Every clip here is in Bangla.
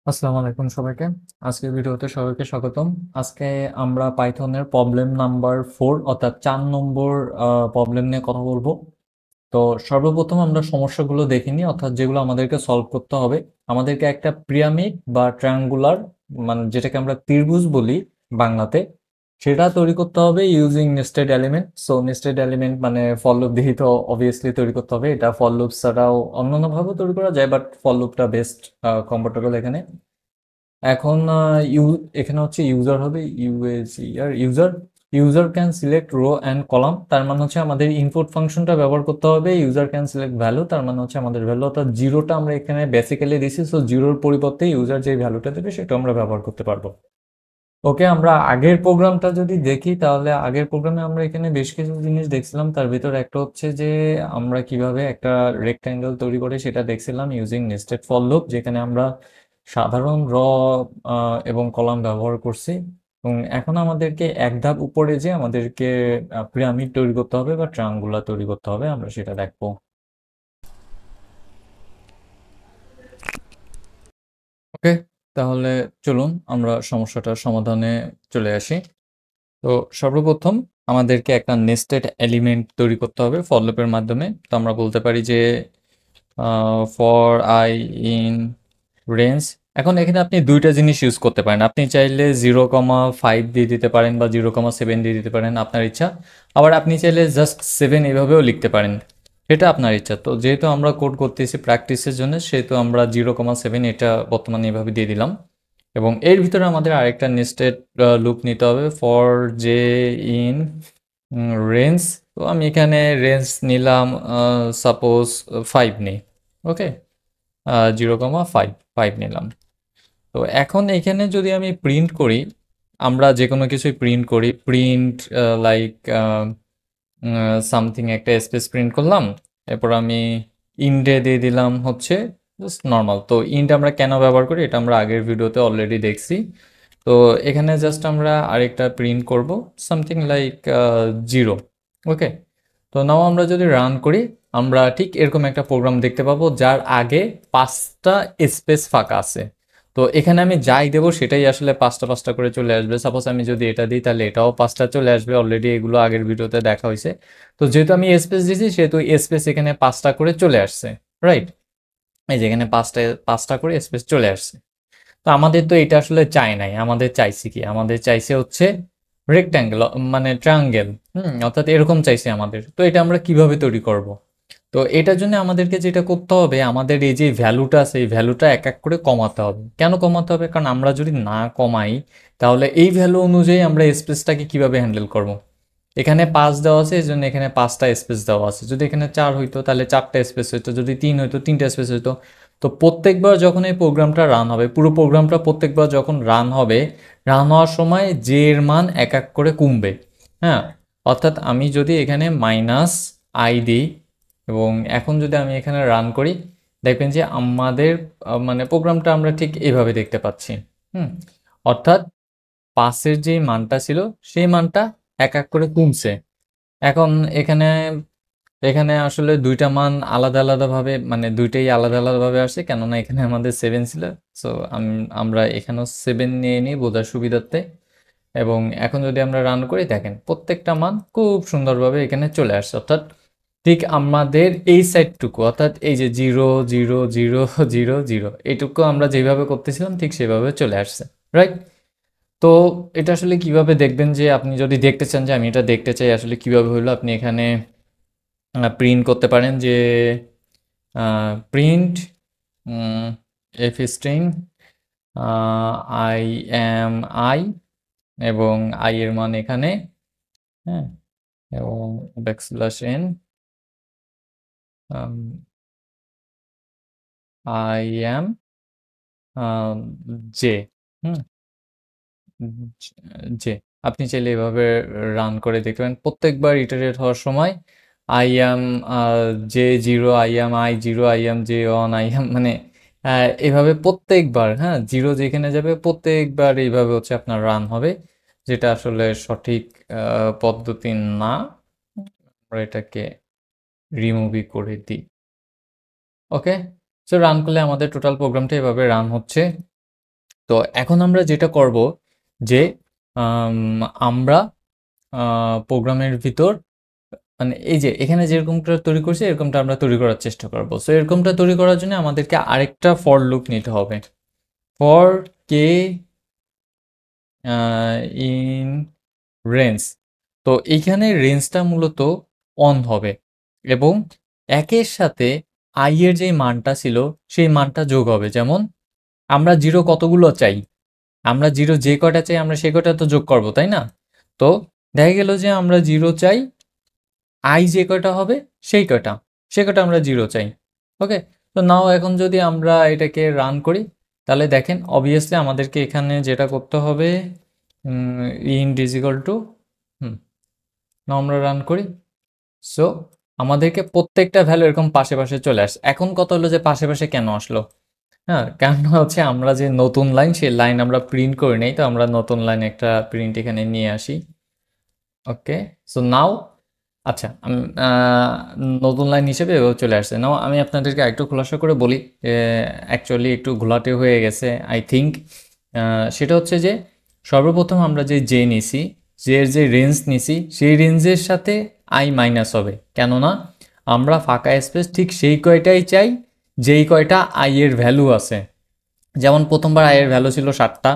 আসসালামু আলাইকুম সবাইকে। আজকের ভিডিওতে সবাইকে স্বাগতম। আজকে আমরা পাইথনের প্রবলেম নাম্বার 4 অর্থাৎ 4 নম্বর প্রবলেম নিয়ে কথা বলবো। তো সর্বপ্রথম আমরা সমস্যাগুলো দেখে নিই, অর্থাৎ যেগুলো আমাদেরকে সলভ করতে হবে। আমাদেরকে একটা পিরামিড বা ট্রায়াঙ্গুলার, মানে যেটাকে আমরা ত্রিভুজ বলি বাংলাতে, সেটা তৈরি করতে হবে using nested element. So nested element মানে ফর লুপ দিয়েই তো অবভিয়াসলি তৈরি করতে হবে। এটা ফর লুপ ছাড়াও অন্যান্যভাবেও তৈরি করা যায়, বাট ফর লুপটা বেস্ট কমফোর্টেবল এখানে। এখন এখানে হচ্ছে ইউজার হবে USER user. User can select row and column, তার মানে হচ্ছে আমাদের ইনপুট ফাংশনটা ব্যবহার করতে হবে। ইউজার ক্যান সিলেক্ট ভ্যালু, তার মানে হচ্ছে আমাদের ভ্যালু, অর্থাৎ জিরোটা আমরা এখানে বেসিক্যালি দিছি। সো জিরোর পরিবর্তে ইউজার যে ভ্যালুটা দেবে সেটা আমরা ব্যবহার করতে পারবো। ওকে, আমরা আগের প্রোগ্রামটা যদি দেখি তাহলে আগের প্রোগ্রামে আমরা এখানে বেশ কিছু জিনিস দেখছিলাম। তার ভিতরে একটা হচ্ছে যে আমরা কিভাবে একটা রেক্ট্যাঙ্গেল তৈরি করে সেটা দেখছিলাম ইউজিং নেস্টেড ফর লুপ, যেখানে আমরা সাধারণ র এবং কলাম ব্যবহার করছি। এবং এখন আমাদেরকে এক ধাপ উপরে যে আমাদেরকে পিরামিড তৈরি করতে হবে বা ট্রায়াঙ্গুলার তৈরি করতে হবে, আমরা সেটা দেখবো। ওকে, তাহলে চলুন আমরা সমস্যাটার সমাধানে চলে আসি। তো সর্বপ্রথম আমাদেরকে একটা নেস্টেড এলিমেন্ট তৈরি করতে হবে ফর লুপের মাধ্যমে। তো আমরা বলতে পারি যে ফর আই ইন রেঞ্জ। এখন এখানে আপনি দুইটা জিনিস ইউজ করতে পারেন। আপনি চাইলে 0,5 দিয়ে দিতে পারেন বা 0,7 দিয়ে দিতে পারেন, আপনার ইচ্ছা। আবার আপনি চাইলে জাস্ট 7 এভাবেও লিখতে পারেন, এটা আপনার ইচ্ছা। তো যেহেতু আমরা কোড করতেছি প্র্যাকটিসের জন্য, সেহেতু আমরা 0,7 এটা বর্তমানে এভাবে দিয়ে দিলাম। এবং এর ভিতরে আমাদের আরেকটা নেস্টেড লুপ নিতে হবে ফর জে ইন রেঞ্জ। তো আমি এখানে রেঞ্জ নিলাম, সাপোজ 5 নেই। ওকে, 0,5 5 নিলাম। তো এখন এখানে যদি আমি প্রিন্ট করি, আমরা যে কোনো কিছুই প্রিন্ট করি, প্রিন্ট লাইক সামথিং, একটা স্পেস প্রিন্ট করলাম। এরপর আমি ইন্ডে দিয়ে দিলাম হচ্ছে জাস্ট নর্মাল। তো ইন্ট আমরা কেন ব্যবহার করি এটা আমরা আগের ভিডিওতে অলরেডি দেখছি। তো এখানে জাস্ট আমরা আরেকটা প্রিন্ট করব সামথিং লাইক 0। ওকে, তো নাও আমরা যদি রান করি, আমরা ঠিক এরকম একটা প্রোগ্রাম দেখতে পাবো যার আগে 5টা স্পেস ফাঁকা আছে। তো এখানে আমি যাই দেবো সেটাই আসলে 5টা 5টা করে চলে আসবে। সাপোজ আমি যদি এটা দিই তাহলে এটাও 5টা চলে আসবে, অলরেডি এগুলো আগের ভিডিওতে দেখা হয়েছে। তো যেহেতু আমি স্পেস দিয়েছি সেহেতু স্পেস এখানে 5টা করে চলে আসছে। রাইট, এই যে এখানে 5টা 5টা করে স্পেস চলে আসছে। তো আমাদের তো এটা আসলে চাই নাই, আমাদের চাইছে কি, আমাদের চাইছে হচ্ছে রেক্ট্যাঙ্গেল, মানে ট্রায়াঙ্গেল। অর্থাৎ এরকম চাইছে আমাদের। তো এটা আমরা কিভাবে তৈরি করব? তো এটার জন্য আমাদেরকে যেটা করতে হবে, আমাদের এই যে ভ্যালুটা আছে এই ভ্যালুটা এক এক করে কমাতে হবে। কেন কমাতে হবে? কারণ আমরা যদি না কমাই তাহলে এই ভ্যালু অনুযায়ী আমরা স্পেসটাকে কিভাবে হ্যান্ডেল করব। এখানে 5 দেওয়া আছে, এই জন্য এখানে 5টা স্পেস দেওয়া আছে। যদি এখানে 4 হইতো তাহলে 4টা স্পেস হইতো, যদি 3 হইতো 3টা স্পেস হইতো। তো প্রত্যেকবার যখন এই প্রোগ্রামটা রান হবে, পুরো প্রোগ্রামটা প্রত্যেকবার যখন রান হবে, রান হওয়ার সময় যে এর মান এক এক করে কমবে। হ্যাঁ, অর্থাৎ আমি যদি এখানে মাইনাস আই দিই এবং এখন যদি আমি এখানে রান করি, দেখবেন যে আমাদের মানে প্রোগ্রামটা আমরা ঠিক এইভাবে দেখতে পাচ্ছি। হুম, অর্থাৎ পাসের যে মানটা ছিল সেই মানটা এক এক করে কমছে। এখন এখানে এখানে আসলে দুইটা মান আলাদা আলাদাভাবে, মানে দুইটাই আলাদা আলাদাভাবে আসছে, কেননা এখানে আমাদের 7 ছিল। সো আমরা এখানেও 7 নিয়ে নিই বোঝার সুবিধার্থে। এবং এখন যদি আমরা রান করি, দেখেন প্রত্যেকটা মান খুব সুন্দরভাবে এখানে চলে আসছে। অর্থাৎ ঠিক আমাদের এই সাইডটুকু, অর্থাৎ এই যে 0 0 0 0 এইটুকু আমরা যেভাবে করতেছিলাম ঠিক সেভাবে চলে আসছে। রাইট, তো এটা আসলে কিভাবে দেখবেন, যে আপনি যদি দেখতে চান যে আমি এটা দেখতে চাই আসলে কিভাবে হলো, আপনি এখানে প্রিন্ট করতে পারেন যে print F string I M I, এবং আই এর মান এখানে, হ্যাঁ, এবং backslash N I M J, হুম, যে আপনি চাইলে এভাবে রান করে দেখতে পারেন। প্রত্যেকবার ইটারেট হওয়ার সময় I M J 0, I M I 0, I M J 1, I am, মানে এভাবে প্রত্যেকবার, হ্যাঁ, 0 যেখানে যাবে প্রত্যেকবার এইভাবে হচ্ছে আপনার রান হবে, যেটা আসলে সঠিক পদ্ধতি না। আমরা এটাকে রিমুভই করে দিই। ওকে, সো রান করলে আমাদের টোটাল প্রোগ্রামটা এভাবে রান হচ্ছে। তো এখন আমরা যেটা করব যে আমরা প্রোগ্রামের ভিতর মানে এই যে এখানে যেরকমটা তৈরি করছি এরকমটা আমরা তৈরি করার চেষ্টা করব। সো এরকমটা তৈরি করার জন্য আমাদেরকে আরেকটা ফর লুপ নিতে হবে। For K in range. তো এইখানে রেঞ্জটা মূলত অন হবে এবং একের সাথে আই এর যে মানটা ছিল সেই মানটা যোগ হবে। যেমন আমরা জিরো কতগুলো চাই, আমরা জিরো যে কয়টা চাই আমরা সে কয়টা তো যোগ করবো, তাই না? তো দেখা গেল যে আমরা জিরো চাই, আই যে কয়টা হবে সেই কয়টা, সে কয়টা আমরা জিরো চাই। ওকে, তো নাও এখন যদি আমরা এটাকে রান করি তাহলে দেখেন অবভিয়াসলি আমাদেরকে এখানে যেটা করতে হবে ইন্ট ইজ ইকুয়াল টু নাও আমরা রান করি। সো আমাদেরকে প্রত্যেকটা ভ্যালু এরকম পাশে পাশে চলে আসে। এখন কথা হলো যে পাশে পাশে কেন আসলো? হ্যাঁ, কারণ হচ্ছে আমরা যে নতুন লাইন সেই লাইন আমরা প্রিন্ট করে নেই, তো আমরা নতুন লাইন একটা প্রিন্ট এখানে নিয়ে আসি। ওকে, সো নাও আচ্ছা নতুন লাইন হিসেবে এভাবে চলে আসছে। নাও আমি আপনাদেরকে একটু খোলাসা করে বলি, অ্যাকচুয়ালি একটু ঘোলাটে হয়ে গেছে আই থিঙ্ক। সেটা হচ্ছে যে সর্বপ্রথম আমরা যে নিছি, যে রেঞ্জ নিছি সেই রেঞ্জের সাথে আই মাইনাস হবে, কেননা আমরা ফাঁকা স্পেস ঠিক সেই কয়টাই চাই যেই কয়টা আই এর ভ্যালু আছে। যেমন প্রথমবার আই এর ভ্যালু ছিল 7টা,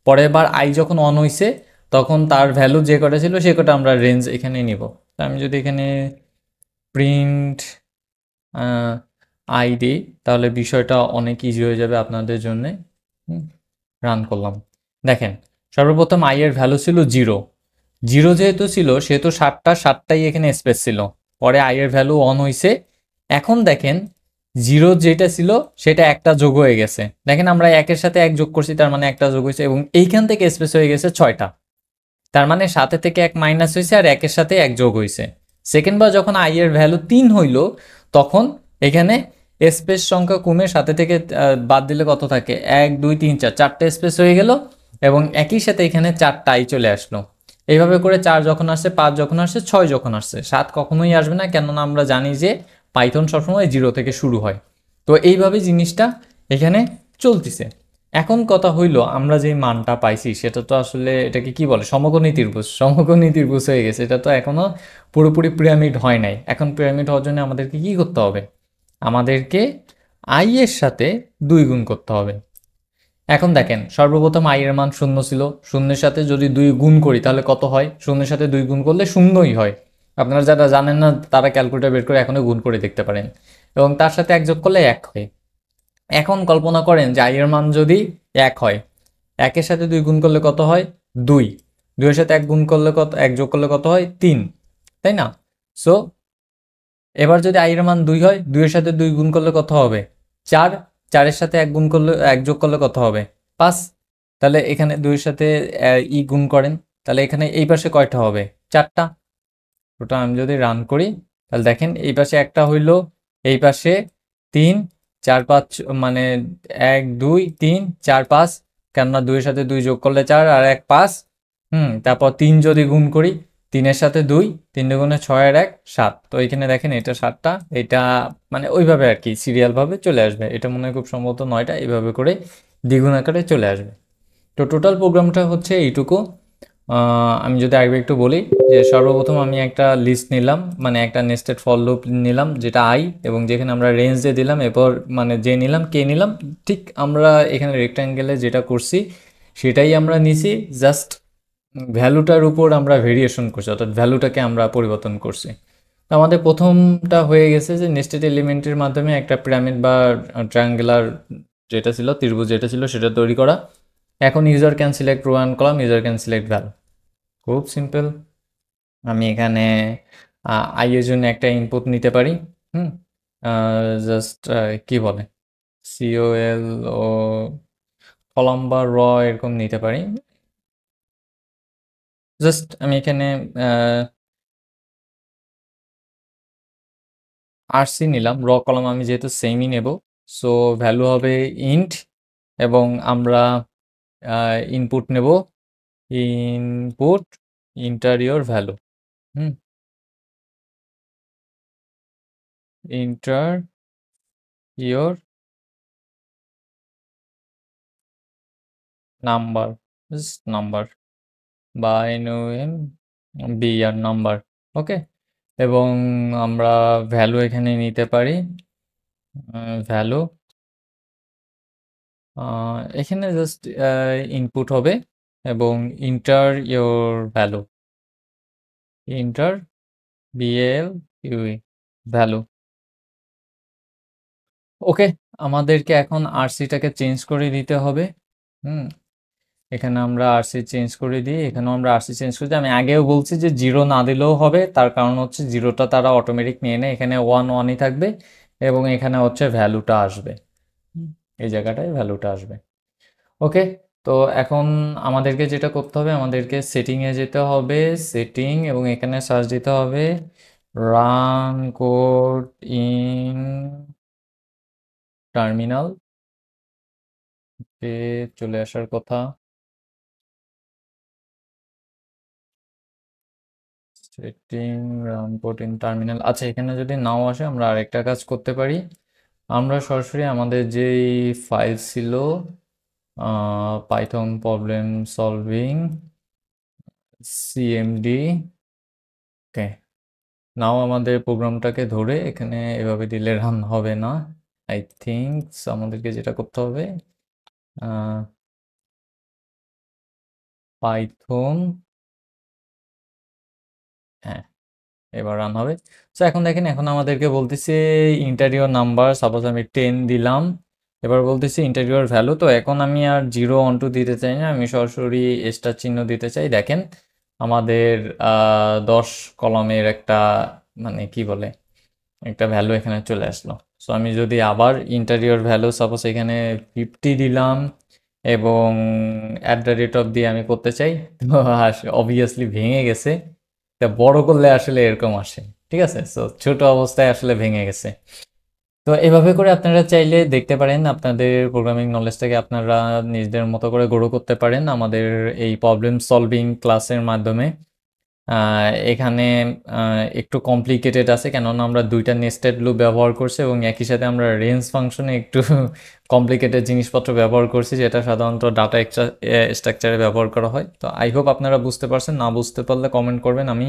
পরের বার আই যখন অন হইছে তখন তার ভ্যালু যে কটা ছিল সে কটা আমরা রেঞ্জ এখানে নিব। তো আমি যদি এখানে প্রিন্ট আই দিই তাহলে বিষয়টা অনেক ইজি হয়ে যাবে আপনাদের জন্যে। রান করলাম, দেখেন সর্বপ্রথম আই এর ভ্যালু ছিল জিরো। জিরো যেহেতু ছিল সেহেতু 7টাই এখানে স্পেস ছিল। পরে আই এর ভ্যালু অন হইছে। এখন দেখেন জিরো যেটা ছিল সেটা একটা যোগ হয়ে গেছে। দেখেন আমরা একের সাথে এক যোগ করছি, তার মানে একটা যোগ হয়েছে এবং এইখান থেকে স্পেস হয়ে গেছে 6টা। তার মানে 7 থেকে এক মাইনাস হয়েছে আর একের সাথে এক যোগ হয়েছে। সেকেন্ড বার যখন আই এর ভ্যালু 3 হইল তখন এখানে স্পেস সংখ্যা কমে 7 থেকে বাদ দিলে কত থাকে, 1 2 3 4, 4টে স্পেস হয়ে গেল এবং একই সাথে এখানে 4টা আই চলে আসলো। এইভাবে করে 4 যখন আসছে, 5 যখন আসছে, 6 যখন আসছে, 7 কখনোই আসবে না, কেননা আমরা জানি যে পাইথন সবসময় 0 থেকে শুরু হয়। তো এইভাবে জিনিসটা এখানে চলতেছে। এখন কথা হইল আমরা যে মানটা পাইছি সেটা তো আসলে এটাকে কি বলে, সমকোণী ত্রিভুজ। সমকোণী ত্রিভুজ হয়ে গেছে, এটা তো এখনো পুরোপুরি পিরামিড হয় নাই। এখন পিরামিড হওয়ার জন্য আমাদেরকে কি করতে হবে, আমাদেরকে আই এর সাথে 2 গুণ করতে হবে। এখন দেখেন সর্বপ্রথম আই এর মান 0 ছিল, শূন্যের সাথে যদি 2 গুণ করি তাহলে কত হয়, শূন্যের সাথে 2 গুণ করলে শূন্যই হয়। আপনারা যারা জানেন না তারা ক্যালকুলেটর বের করে এখনো গুণ করে দেখতে পারেন, এবং তার সাথে এক যোগ করলে 1 হয়। এখন কল্পনা করেন যে আই এর মান যদি 1 হয়, একের সাথে 2 গুণ করলে কত হয়, 2। 2 এর সাথে 1 গুণ করলে কত, 1 যোগ করলে কত হয়, 3, তাই না? সো এবার যদি আই এর মান 2 হয়, 2 এর সাথে 2 গুণ করলে কত হবে, 4। 4 এর সাথে 1 গুণ করলে, 1 যোগ করলে কত হবে, 5। তাহলে এখানে 2 এর সাথে গুণ করেন, তাহলে এখানে এই পাশে কয়টা হবে, 4টা। ওটা আমি যদি রান করি তাহলে দেখেন এই পাশে একটা হইলো, এই পাশে 3 4 5 মানে 1 2 3 4 5, কেননা 2 এর সাথে 2 যোগ করলে 4 আর 1 5। তারপর 3 যদি গুণ করি, 3 এর সাথে 2, 3 গুণে 6 আর 1 7। তো এখানে দেখেন এটা 7টা, এটা মানে ওইভাবে আর কি সিরিয়াল ভাবে চলে আসবে। এটা মনে হয় খুব সম্ভবত 9টা, এইভাবে করে দ্বিগুণ আকারে চলে আসবে। তো টোটাল প্রোগ্রামটা হচ্ছে এইটুকু। আমি যদি আরেকবার একটু বলি যে সর্বপ্রথম আমি একটা লিস্ট নিলাম, মানে একটা নেস্টেড ফর লুপ নিলাম যেটা আই, এবং যেখানে আমরা রেঞ্জ দিয়ে দিলাম, এরপর মানে যে নিলাম কে নিলাম, ঠিক আমরা এখানে রেক্ট্যাঙ্গেলে যেটা করছি সেটাই আমরা নিছি, জাস্ট ভ্যালুটার উপর আমরা ভেরিয়েশন করছি, অর্থাৎ ভ্যালুটাকে আমরা পরিবর্তন করছি। তো আমাদের প্রথমটা হয়ে গেছে যে নেস্টেড এলিমেন্টের মাধ্যমে একটা পিরামিড বা ট্রায়াঙ্গুলার যেটা ছিল, ত্রিভুজ যেটা ছিল সেটা তৈরি করা। এখন user can select row and column, user can select value, খুব সিম্পল। আমি এখানে আই এর জন্য একটা ইনপুট নিতে পারি। হুম জাস্ট কি বলে, সিওএল ও কলাম বা র এরকম নিতে পারি। জাস্ট আমি এখানে আরসি নিলাম, র কলাম আমি যেহেতু সেমই নেব। সো ভ্যালু হবে ইন্ট, এবং আমরা ইনপুট নেব input interior value. Hmm enter your number, number, binomial B R number. Okay, এবং আমরা ভ্যালু এখানে নিতে পারি, ভ্যালু এখানে জাস্ট ইনপুট হবে এবং enter your value, enter B L U E value. Okay, আমাদেরকে এখন আরসিটাকে চেঞ্জ করে দিতে হবে। হুম, এখানে আমরা আরসি চেঞ্জ করে দিই, এখানেও আমরা আরসি চেঞ্জ করে দিই। আমি আগেও বলছি যে জিরো না দিলেও হবে, তার কারণ হচ্ছে জিরোটা তারা অটোমেটিক নিয়ে নেয়, এখানে ওয়ান ওয়ানই থাকবে এবং এখানে হচ্ছে ভ্যালুটা আসবে। হুম, এই জায়গাটায় ভ্যালুটা আসবে। ওকে, তো এখন আমাদেরকে যেটা করতে হবে, আমাদেরকে সেটিংয়ে যেতে হবে, সেটিং, এবং এখানে সার্চ দিতে হবে রান কোড ইন টার্মিনাল, চলে আসার কথা। Setting run code in terminal, আচ্ছা এখানে যদি নাও আসে আমরা আরেকটা কাজ করতে পারি, আমরা সরাসরি আমাদের যেই ফাইল ছিল পাইথন প্রবলেম সলভিং সিএমডি, ওকে, নাও আমাদের প্রোগ্রামটাকে ধরে এখানে এভাবে দিলে রান হবে না আই থিঙ্ক। আমাদেরকে যেটা করতে হবে পাইথন, হ্যাঁ এবার রান হবে। সো এখন দেখেন, এখন আমাদেরকে বলতেছে ইন্টারিয়র নাম্বার, সাপোজ আমি 10 দিলাম, এবার বলতেছি ইন্টারিয়র ভ্যালু। তো এখন আমি আর 0 1 2 দিতে চাই না, আমি সরাসরি স্টার চিহ্ন দিতে চাই। দেখেন আমাদের 10 কলমের একটা, মানে কি বলে, একটা ভ্যালু এখানে চলে আসলো। সো আমি যদি আবার ইন্টারিয়র ভ্যালু সাপোজ এখানে 50 দিলাম এবং অ্যাট দ্য রেট অফ দিয়ে আমি করতে চাই, তো অবভিয়াসলি ভেঙে গেছে। তা বড় করলে আসলে এরকম আসে, ঠিক আছে, সো ছোট অবস্থায় আসলে ভেঙে গেছে। তো এভাবে করে আপনারা চাইলে দেখতে পারেন, আপনাদের প্রোগ্রামিং নলেজটাকে আপনারা নিজেদের মতো করে গ্রো করতে পারেন আমাদের এই প্রবলেম সলভিং ক্লাসের মাধ্যমে। এখানে একটু কমপ্লিকেটেড আছে, কেননা আমরা দুইটা নেস্টেড লুপ ব্যবহার করছি এবং একই সাথে আমরা রেঞ্জ ফাংশনে একটু কমপ্লিকেটেড জিনিসপত্র ব্যবহার করছি, যেটা সাধারণত ডাটা স্ট্রাকচারে ব্যবহার করা হয়। তো আই হোপ আপনারা বুঝতে পারছেন, না বুঝতে পারলে কমেন্ট করবেন, আমি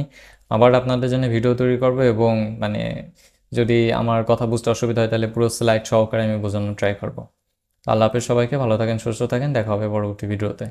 আবার আপনাদের জন্য ভিডিও তৈরি করব এবং মানে যদি আমার কথা বুঝতে অসুবিধা হয় তাহলে পুরো স্লাইড সহকারে আমি বোঝানোর ট্রাই করব। আল্লাহ হাফেজ, সবাইকে ভালো থাকেন, সুস্থ থাকেন, দেখা হবে পরবর্তী ভিডিওতে।